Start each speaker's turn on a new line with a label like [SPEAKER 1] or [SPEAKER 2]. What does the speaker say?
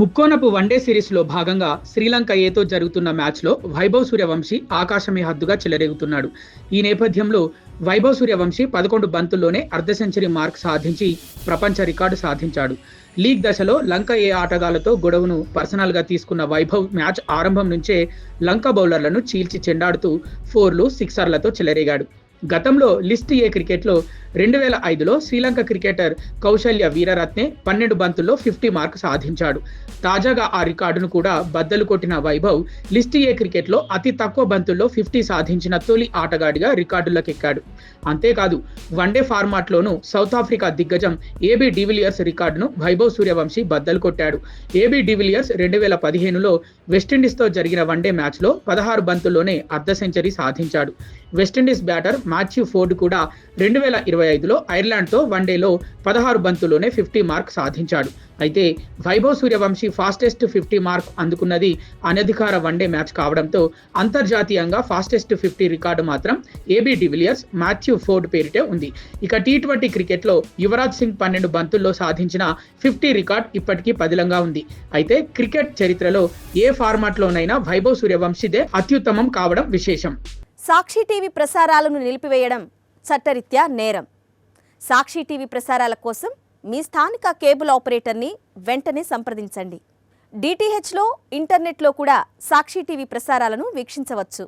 [SPEAKER 1] ముక్కోనపు one day సిరీస్లో భాగంగా శ్రీలంక ఏతో జరుగుతున్న మ్యాచ్లో వైభవ్ సూర్యవంశీ ఆకాశమే హద్దుగా చెలరేగుతున్నాడు. ఈ నేపథ్యంలో వైభవ్ సూర్యవంశీ 11 బంతుల్లోనే అర్ధ సెంచరీ మార్క్ సాధించి ప్రపంచ రికార్డు సాధించాడు. లీగ్ దశలో లంక ఏ ఆటగాళ్లతో గొడవను పర్సనల్గా తీసుకున్న వైభవ్ మ్యాచ్ ఆరంభం నుంచే లంక బౌలర్లను చీల్చి చెండాడుతూ 4లు, 6లతో చెలరేగాడు. గతంలో లిస్ట్ ఏ క్రికెట్లో 2005లో శ్రీలంక క్రికెటర్ కౌశల్య వీరరత్నే 12 బంతుల్లో 50 మార్క్ సాధించాడు. తాజాగా ఆ రికార్డును కూడా బద్దలు కొట్టిన వైభవ్ లిస్ట్ ఏ క్రికెట్లో అతి తక్కువ బంతుల్లో 50 సాధించిన తొలి ఆటగాడిగా రికార్డులకెక్కాడు. అంతేకాదు, వన్డే ఫార్మాట్లోనూ సౌత్ ఆఫ్రికా దిగ్గజం ఏబీ డివిలియర్స్ రికార్డును వైభవ్ సూర్యవంశీ బద్దలు కొట్టాడు. ఏబీ డివిలియర్స్ 2015లో వెస్టిండీస్తో జరిగిన వన్డే మ్యాచ్లో 16 బంతుల్లోనే అర్ధ సెంచరీ సాధించాడు. వెస్టిండీస్ బ్యాటర్ మాథ్యూ ఫోర్డ్ కూడా 2025లో ఐర్లాండ్తో వన్డేలో 16 బంతుల్లోనే 50 మార్క్ సాధించాడు. అయితే వైభవ్ సూర్యవంశీ ఫాస్టెస్ట్ 50 మార్క్ అందుకున్నది అనధికార వన్డే మ్యాచ్ కావడంతో అంతర్జాతీయంగా ఫాస్టెస్ట్ 50 రికార్డు మాత్రం ఏబీ డివిలియర్స్, మాథ్యూ ఫోర్డ్ పేరిటే ఉంది. ఇక T20 క్రికెట్లో యువరాజ్ సింగ్ 12 బంతుల్లో సాధించిన 50 రికార్డ్ ఇప్పటికీ పదిలంగా ఉంది. అయితే క్రికెట్ చరిత్రలో ఏ ఫార్మాట్లోనైనా వైభవ్ సూర్యవంశీదే అత్యుత్తమం కావడం విశేషం.
[SPEAKER 2] సాక్షి టీవీ ప్రసారాలను నిలిపివేయడం చట్టరీత్యా నేరం. సాక్షి టీవీ ప్రసారాల కోసం మీ స్థానిక కేబుల్ ఆపరేటర్ని వెంటనే సంప్రదించండి. DTHలో, ఇంటర్నెట్లో కూడా సాక్షి టీవీ ప్రసారాలను వీక్షించవచ్చు.